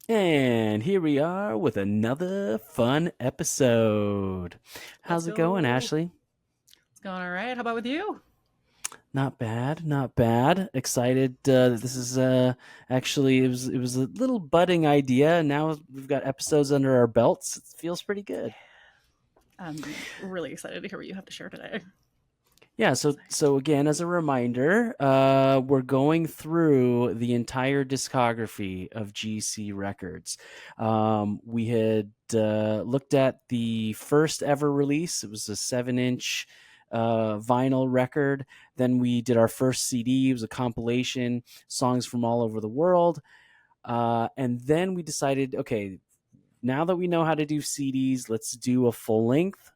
And here we are with another fun episode. Let's How's it going, go. Ashley? It's going all right. How about with you? Not bad, not bad. Excited. This is actually it was a little budding idea. Now we've got episodes under our belts. It feels pretty good. I'm really excited to hear what you have to share today. Yeah. So Excited. so again, as a reminder, we're going through the entire discography of GC Records. We had looked at the first ever release. It was a 7-inch vinyl record. Then we did our first CD. It was a compilation, songs from all over the world. And then we decided, okay, now that we know how to do CDs, let's do a full length.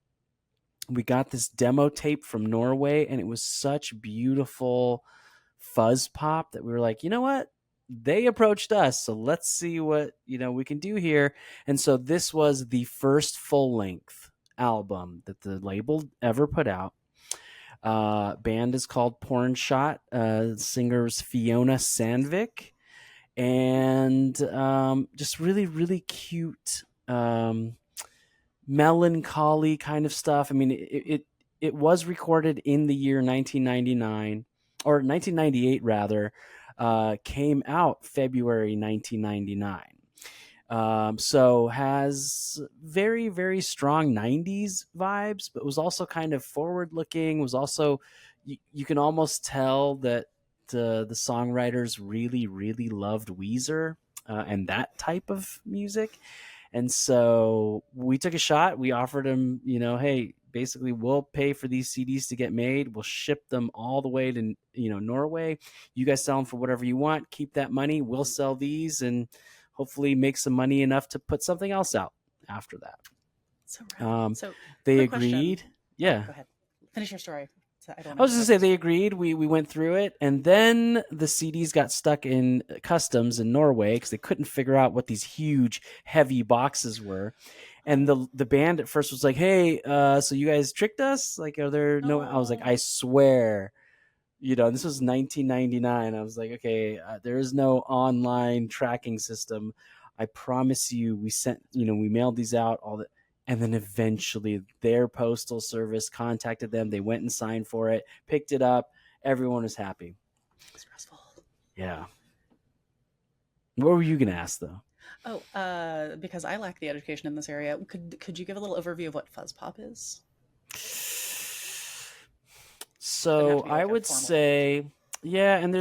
We got this demo tape from Norway, and it was such beautiful fuzz pop that we were like, you know what? They approached us, so let's see what we can do here. And so this was the first full length album that the label ever put out. Band is called Porn Shot. Singer's Fiona Sandvik, and just really really cute. Melancholy kind of stuff. I mean, it was recorded in the year 1999 or 1998 rather. Came out February 1999. So has very very strong 90s vibes, but was also kind of forward looking. Was also you can almost tell that the songwriters really really loved Weezer and that type of music. And so we took a shot. We offered him, hey, basically we'll pay for these CDs to get made. We'll ship them all the way to, Norway. You guys sell them for whatever you want. Keep that money. We'll sell these and hopefully make some money enough to put something else out after that. So rad. Um, So, they quick question. agreed. Oh, Yeah. go ahead. Finish your story. So I don't want I to was just gonna say interrupt. they agreed. We went through it, and then the CDs got stuck in customs in Norway because they couldn't figure out what these huge, heavy boxes were. And Oh, the band at first was like, "Hey, so you guys tricked us? Like, are there no?" I was like, no. "I swear." This was 1999. I was like, okay, there is no online tracking system. I promise you, we sent, we mailed these out, all that. And then eventually their postal service contacted them. They went and signed for it, picked it up. Everyone was happy. Stressful. Yeah. What were you going to ask, though? Oh, because I lack the education in this area, could you give a little overview of what fuzz pop is? Doesn't have So to be I like a would formal answer. say, yeah, and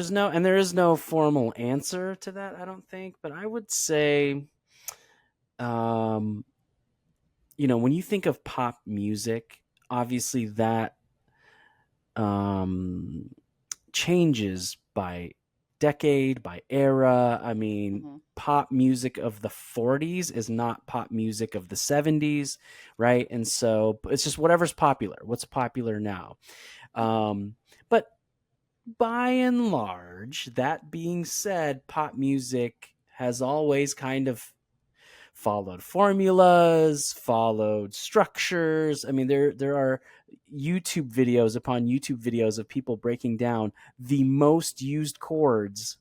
there is no formal answer to that, I don't think. But I would say, um, when you think of pop music, obviously that um, changes by decade, by era. I mean, Mm-hmm. pop music of the 40s is not pop music of the 70s, right? And so it's just whatever's popular, what's popular now. But by and large, that being said, pop music has always kind of followed formulas, followed structures. I mean, there are YouTube videos upon YouTube videos of people breaking down the most used chords,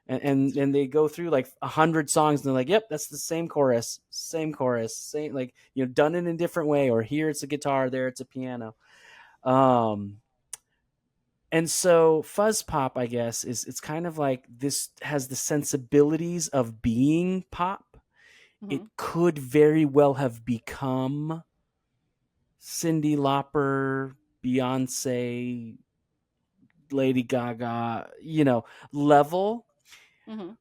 and they go through like 100 songs, and they're like, "Yep, that's the same chorus, same like done in a different way, or here it's a guitar, there it's a piano." Um, and so fuzz pop, I guess, is it's kind of like this has the sensibilities of being pop. Mm-hmm. It could very well have become Cyndi Lauper, Beyonce, Lady Gaga, level, Mm-hmm.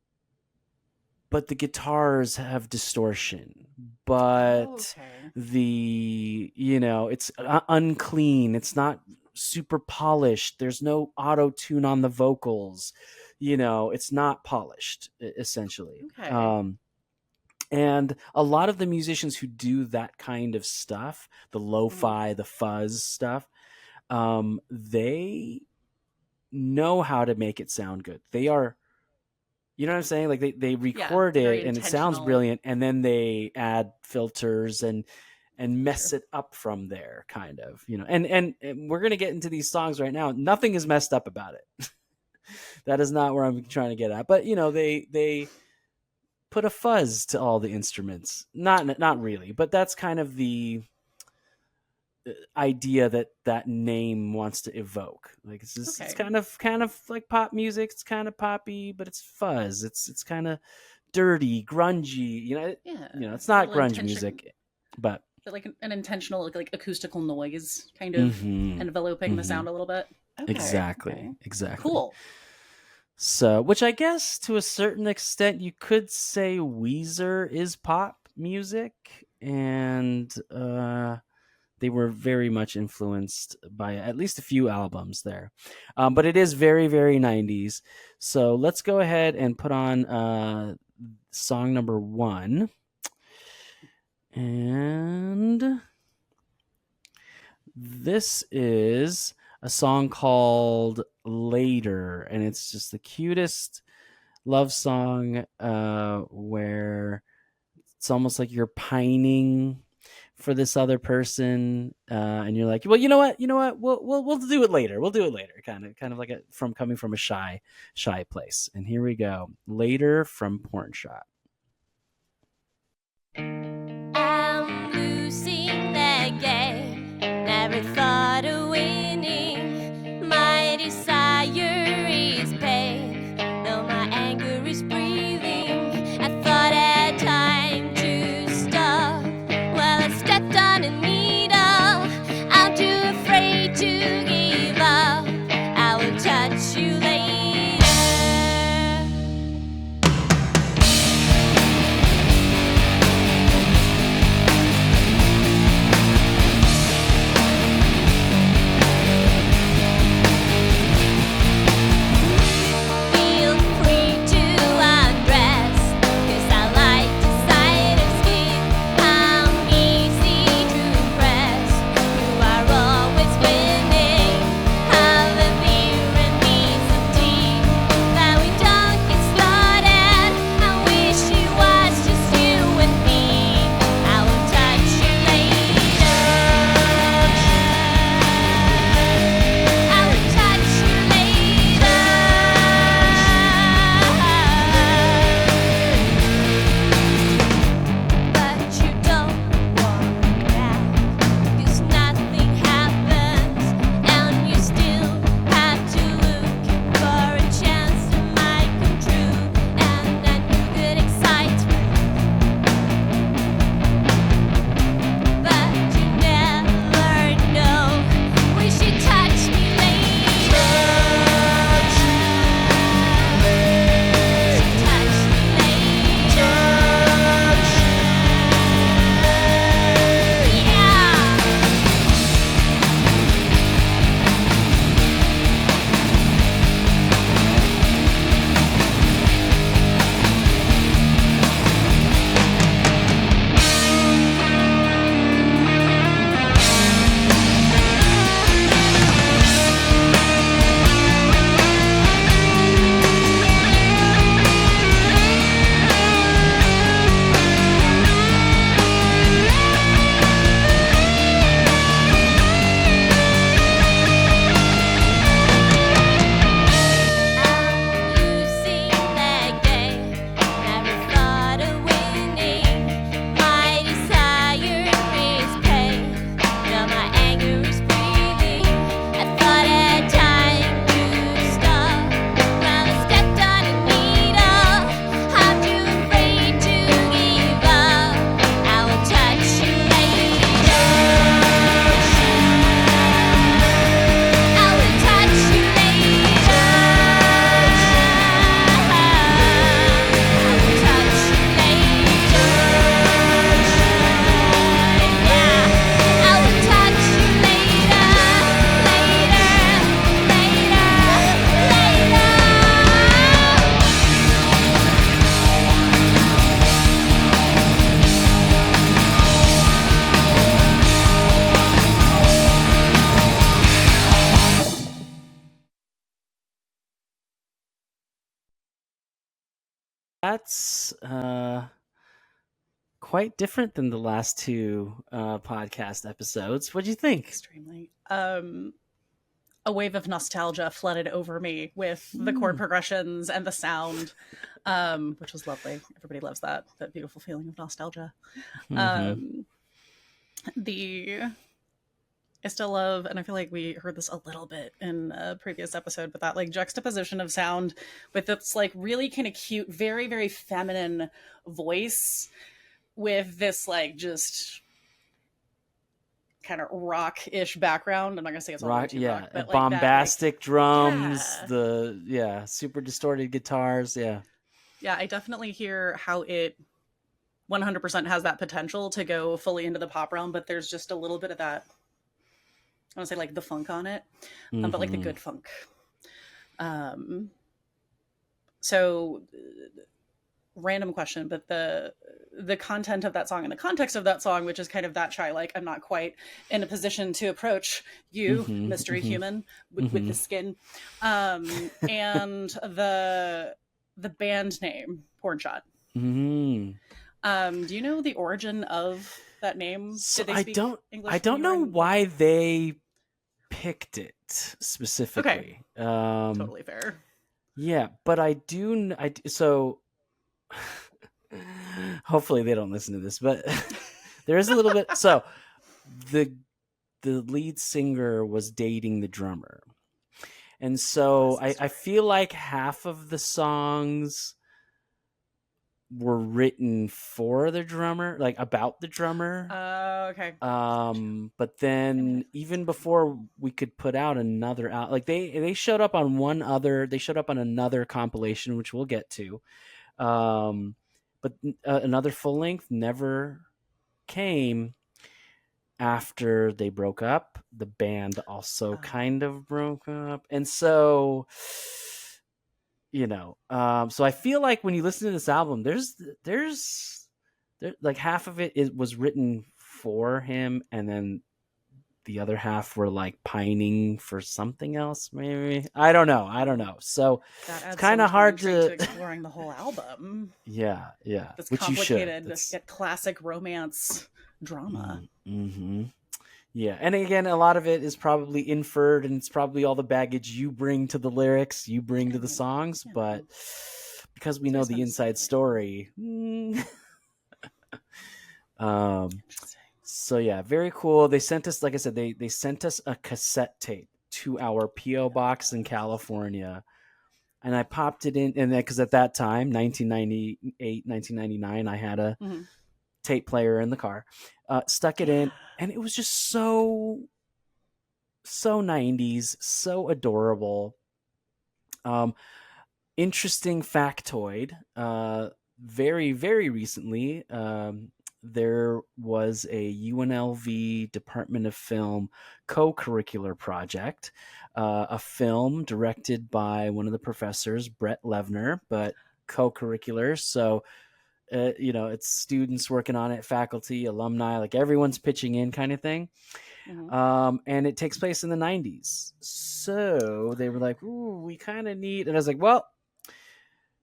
but the guitars have distortion. Oh, But okay. it's unclean. It's not super polished. There's no auto tune on the vocals. It's not polished, essentially. Okay. And a lot of the musicians who do that kind of stuff, the Mm-hmm. lo-fi, the fuzz stuff, they know how to make it sound good. They are, you know what I'm saying? Like they Yeah, record very it and it sounds intentional brilliant, and then they add filters and for mess sure. it up from there, kind of. And we're gonna get into these songs right now. Nothing is messed up about it. That is not where I'm trying to get at. But they put a fuzz to all the instruments. Not really, but that's kind of the idea that that name wants to evoke. Like it's Okay. kind of like pop music. It's kind of poppy, but it's fuzz. It's kind of dirty, grungy. Yeah. It's A not little grunge intention, music, but like an intentional, like acoustical noise kind of mm-hmm, enveloping the mm-hmm, sound a little bit. Okay. exactly, Okay. exactly. Cool. So, which I guess to a certain extent you could say Weezer is pop music, and they were very much influenced by at least a few albums there. But it is very, very 90s. So let's go ahead and put on song number one. And this is a song called Later. And it's just the cutest love song where it's almost like you're pining for this other person, and you're like, well, you know what, we'll do it later. We'll do it later. Kind of like from coming from a shy place. And here we go. Later from Porn Shop. I'm losing that game. Never thought of winning. My desire is pain, though my anger is breathing. I thought I had time to stop. Well, I stepped on a needle. I'm too afraid to give up. I will touch you later. Feel free to undress, 'cause I like the sight of skin. I'm easy to impress. You are always winning. Have a beer and me some tea. That we don't get started. I wish it was just you and me. I will touch you later. I will touch you later. But you don't want back, 'cause nothing happens, and you still have to look for a chance that might come true. And I knew that excitement, but you never know. Wish you touched me later. Touch me later. Yeah. I'm losing that game. Never thought of winning. My desire is pain. Now my anger is breathing. I thought I had time to stop. Well, I stepped on a needle. I'm too afraid to give up. I will touch you later. I will touch you later. I will touch you later. Yeah, I will touch you later, That's quite different than the last two podcast episodes. What do you think? Extremely. a wave of nostalgia flooded over me with the chord progressions and the sound, which was lovely. Everybody loves that beautiful feeling of nostalgia. Mm-hmm. Um, the I still love, and I feel like we heard this a little bit in a previous episode, but that like juxtaposition of sound with this like really kind of cute, very, very feminine voice with this like just kind of rock-ish background. I'm not gonna say it's all the way Rock, too rock, yeah, but like that, like bombastic drums, yeah, super distorted guitars, yeah. yeah. I definitely hear how it 100% has that potential to go fully into the pop realm, but there's just a little bit of that. I want to say like the funk on it, but like the Mm-hmm. good funk. Um, so random question, but the content of that song and the context of that song, which is kind of that shy, like I'm not quite in a position to approach you, Mm-hmm. mystery Mm-hmm. human with Mm-hmm. the skin, and the band name Porn Shot. Mm-hmm. Do you know the origin of that name? So Did they I speak don't I English when don't you were know in why Portugal? they picked it Okay, specifically. totally fair. Yeah, but so hopefully they don't listen to this, but there is a little bit. So the the lead singer was dating the drummer, and Oh, so that's the I story. feel like half of the songs were written for the drummer, like about the drummer. Okay. Gotcha. But I mean, then even before we could put out another out, like they showed up on they showed up on another compilation, which we'll get to. Um, but another full length never came after they broke up. The band also kind of broke up, and so so I feel like when you listen to this album, there, like half of it was written for him, and then the other half were like pining for something else. Maybe I don't know. So that it's adds so kind of much more hard intrigue to to, exploring the whole album. yeah, This which you should. complicated That's yet classic romance drama. mm-hmm. Yeah, and again, a lot of it is probably inferred, and it's probably all the baggage you bring to the lyrics, you bring to I the mean, songs. you But know, because we it's know always the fun to inside speculate. story, um, Interesting. so yeah, very cool. They sent us, like I said, they sent us a cassette tape to our PO box in California, and I popped it in, and because at that time, 1998, 1999, I had a Mm-hmm. tape player in the car, stuck it Yeah. in, and it was just so 90s, so adorable. Um, Interesting factoid. Very, very recently, there was a UNLV Department of Film co-curricular project, a film directed by one of the professors, Brett Levner, but co-curricular. So it's students working on it, faculty, alumni, like everyone's pitching in, kind of thing. Mm-hmm. And it takes place in the 90s. So they were like, ooh, we kind of need. And I was like, well,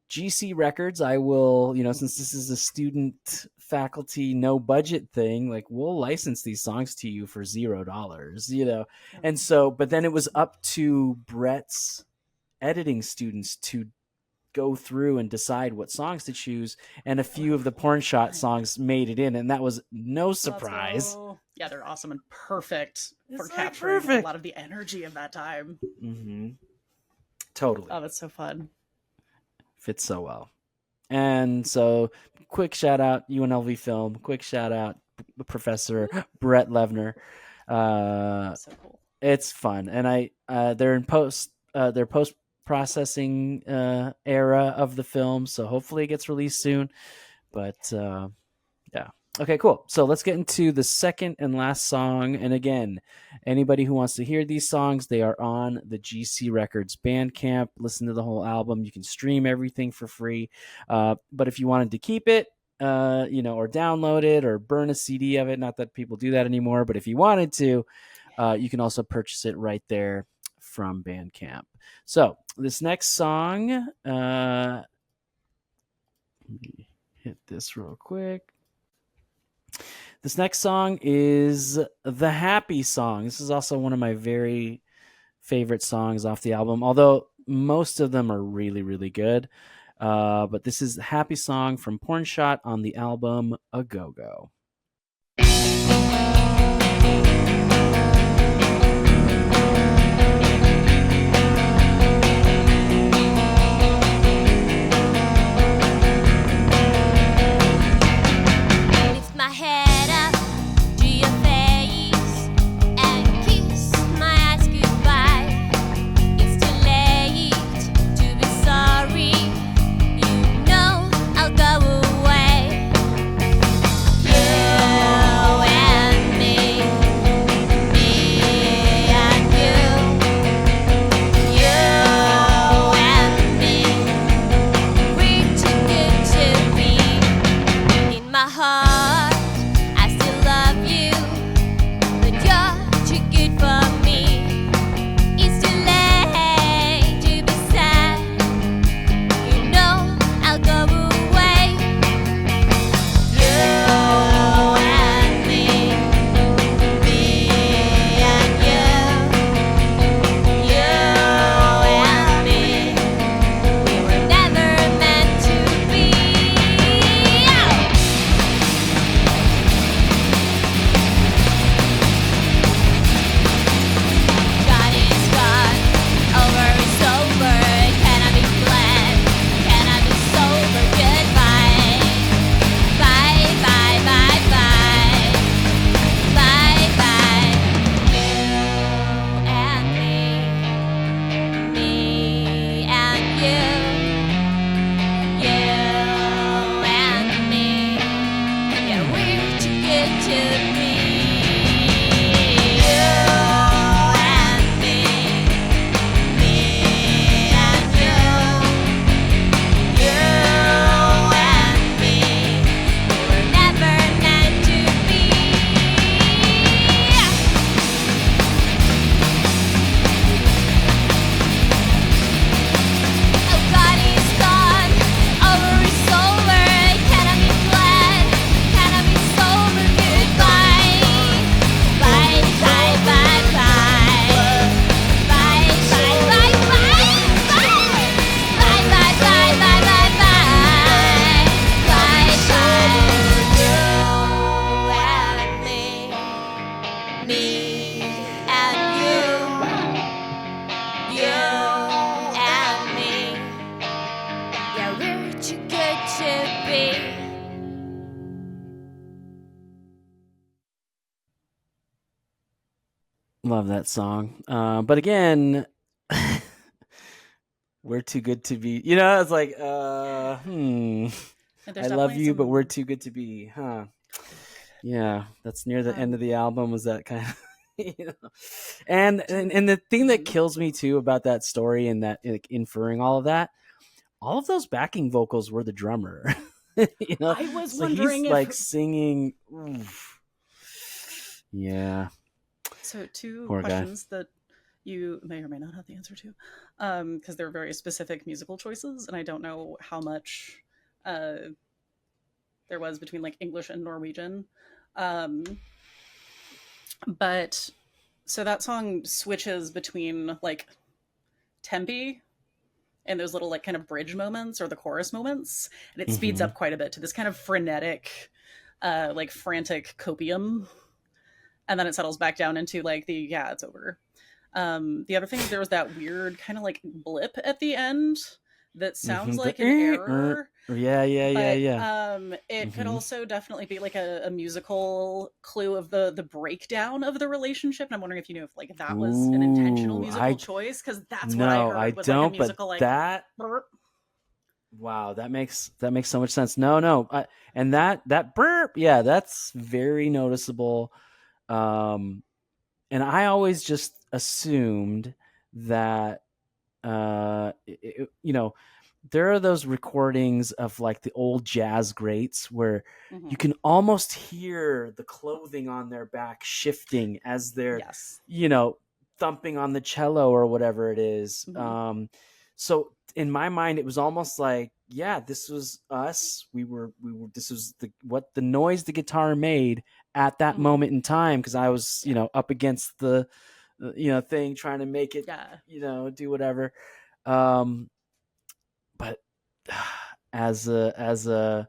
GC Records, I will, since this is a student faculty no budget thing, like we'll license these songs to you for $0. And so, but then it was up to Brett's editing students to go through and decide what songs to choose, and a Oh, few how of the Porn Shot fun. songs made it in, and that was no Let's surprise. go. Yeah, they're awesome and perfect for It's like capturing a perfect. lot of the energy of that time. Mm-hmm. Totally. Oh, that's so fun. Fits so well. And so, quick shout out UNLV Film. Quick shout out Professor Brett Levner. So cool. It's fun, and they're in their post processing era of the film, so hopefully it gets released soon. But yeah. Okay, cool. So let's get into the second and last song. And again, anybody who wants to hear these songs, they are on the GC Records Bandcamp. Listen to the whole album. You can stream everything for free. But if you wanted to keep it, or download it or burn a CD of it, not that people do that anymore, but if you wanted to, you can also purchase it right there from Bandcamp. So this next song, let me hit this real quick. This next song is the Happy Song. This is also one of my very favorite songs off the album, although most of them are really, really good. But this is Happy Song from Porn Shot on the album A Go Go. Lift my head up to your face and kiss my eyes goodbye. It's too late to be sorry. You know I'll go away. You and me, me and you. You and me, we're too good to be. In my heart, I still love you, but you're too good for me. It's too late to be sad. You know I'll go away. You and me and you. You and me, we were never meant to be. God is gone, over is over. Can I be glad? Can I be sober? Goodbye. Bye, bye, bye, bye. Bye, bye. You and me and you. You and me, yeah, we're too good to be. You and me and you. You and me, we were never meant to be. Oh, God is gone, over is over. Can I be glad? Can I be sober? Goodbye. Bye, bye, bye, bye. Bye, bye, bye, bye. Bye, bye, bye, bye, bye, bye. Bye, bye. You and me and you. You and me, yeah, we're too good to be. Love that song. But again, we're too good to be. You know, it's like, And I there's love definitely you, but some- we're too good to be, huh? Yeah, that's near the end of the album. Was that kind of, you know? And the thing that kills me too about that story and that, like, inferring all of that, all of those backing vocals were the drummer. You know, I was so wondering he's if like singing. Oof. Yeah, So two poor guy. questions that you may or may not have the answer to, because they're very specific musical choices, and I don't know how much there was between like English and Norwegian. But so that song switches between like tempi and those little like kind of bridge moments or the chorus moments, and it speeds Mhm. up quite a bit to this kind of frenetic, like frantic copium, and then it settles back down into like the yeah, it's over. The other thing is there was that weird kind of like blip at the end that sounds Mhm. like an error. Yeah, But yeah. it could Mhm. also definitely be like a musical clue of the breakdown of the relationship. And I'm wondering if you knew if like that was an intentional Ooh, musical choice, because that's what I no, I heard was like a don't. But musical like that, burp. wow, that makes so much sense. No, and that burp, yeah, that's very noticeable. Um, and I always just assumed that, you know, there are those recordings of like the old jazz greats where you Mhm. can almost hear the clothing on their back shifting as they're, Yes. you know, thumping on the cello or whatever it is. Mhm. So in my mind, it was almost like, yeah, this was us. This was what the noise the guitar made at that Mhm. moment in time. Cause I was, you know, up against thing, trying to make it, Yeah. do whatever. But as a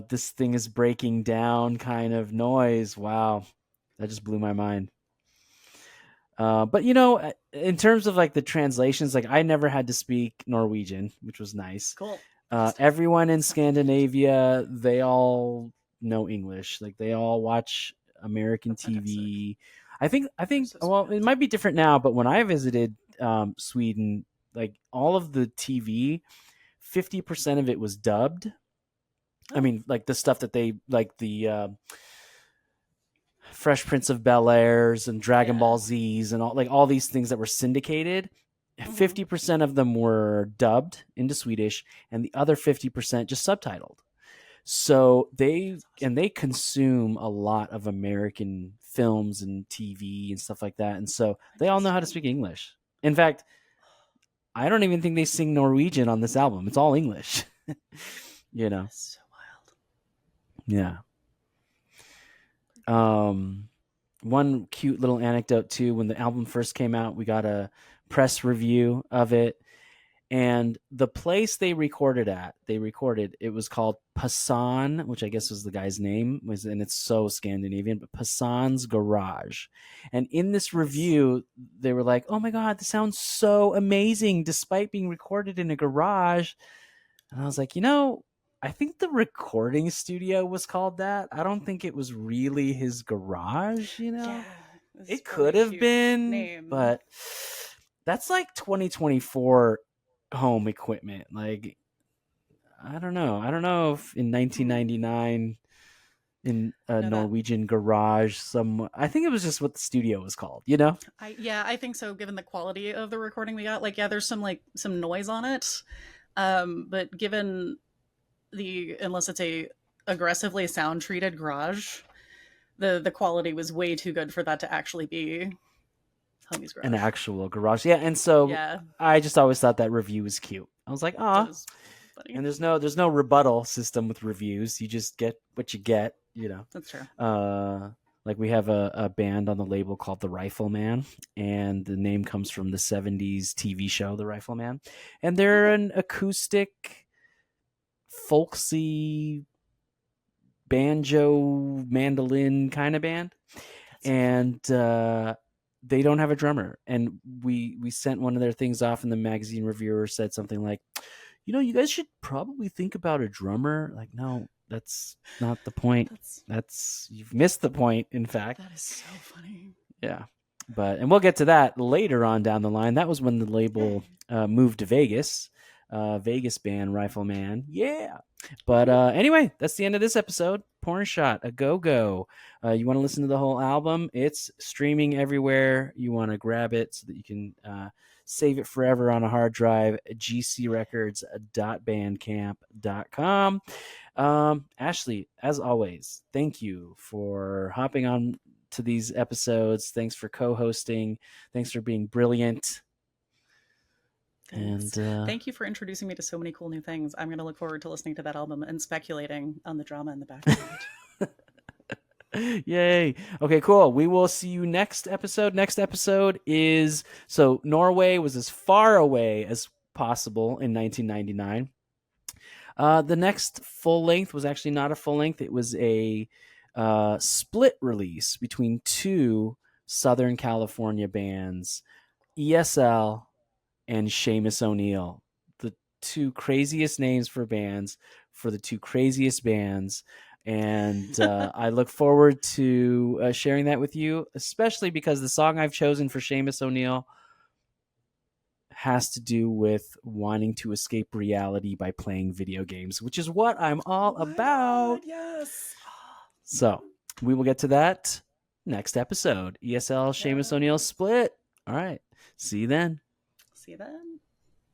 this thing is breaking down kind of noise. Wow, that just blew my mind. But in terms of like the translations, like I never had to speak Norwegian, which was nice. Cool. Everyone in Sounds like it. Scandinavia, they all know English. Like they all watch American That's fantastic. TV. I think. So Well, it spoiled. might be different now, but when I visited Sweden, like all of the TV, 50% of it was dubbed. I Oh. mean, like the stuff that they like the Fresh Prince of Bel Airs and Dragon Yeah. Ball Z's and all these things that were syndicated. 50% of them were dubbed into Swedish, and the other 50% just subtitled. So That's awesome. they consume a lot of American films and TV and stuff like that, and so they all know how to Interesting. speak English. In fact, I don't even think they sing Norwegian on this album. It's all English. That's so wild. Yeah. One cute little anecdote too. When the album first came out, we got a press review of it, and the place they recorded it was called Passan, which I guess was the guy's name, and it's so Scandinavian, but Passan's Garage. And in this review, they were like, "Oh my god, this sounds so amazing, despite being recorded in a garage." And I was like, I think the recording studio was called that. I don't think it was really his garage, Yeah. It could have been, name. but that's like 2024 home equipment. Like, I don't know. I don't know if in 1999 in a Norwegian garage, I think it was just what the studio was called, I think so, given the quality of the recording we got. Like, yeah, there's some noise on it. But given unless it's a aggressively sound treated garage, the quality was way too good for that to actually be homie's garage. An actual garage. Yeah, and so I just always thought that review was cute. I was like, "Ah." And there's no rebuttal system with reviews. You just get what you get, That's true. Like we have a band on the label called The Rifleman, and the name comes from the 70s TV show The Rifleman. And they're an acoustic, folksy, banjo, mandolin kind of band. And they don't have a drummer. And we sent one of their things off, and the magazine reviewer said something like, you guys should probably think about a drummer. Like, no, that's not the point. You've missed the point, in fact. That is so funny. Yeah. And we'll get to that later on down the line. That was when the label moved to Vegas. Vegas band Rifleman. Yeah. But anyway, that's the end of this episode. Porn Shot, a go-go. You want to listen to the whole album? It's streaming everywhere. You want to grab it so that you can save it forever on a hard drive. gcrecords.bandcamp.com. Ashley, as always, thank you for hopping on to these episodes. Thanks for co-hosting. Thanks for being brilliant. Thanks. And thank you for introducing me to so many cool new things. I'm going to look forward to listening to that album and speculating on the drama in the background. Yay. Okay, cool. We will see you next episode. Next episode is, so Norway was as far away as possible in 1999. The next full length was actually not a full length. It was a split release between two Southern California bands, ESL and Seamus O'Neill, the two craziest names for bands for the two craziest bands. And I look forward to sharing that with you, especially because the song I've chosen for Seamus O'Neill has to do with wanting to escape reality by playing video games, which is what I'm all about. God, yes. So we will get to that next episode. ESL Seamus O'Neill split. All right. See you then. See you then.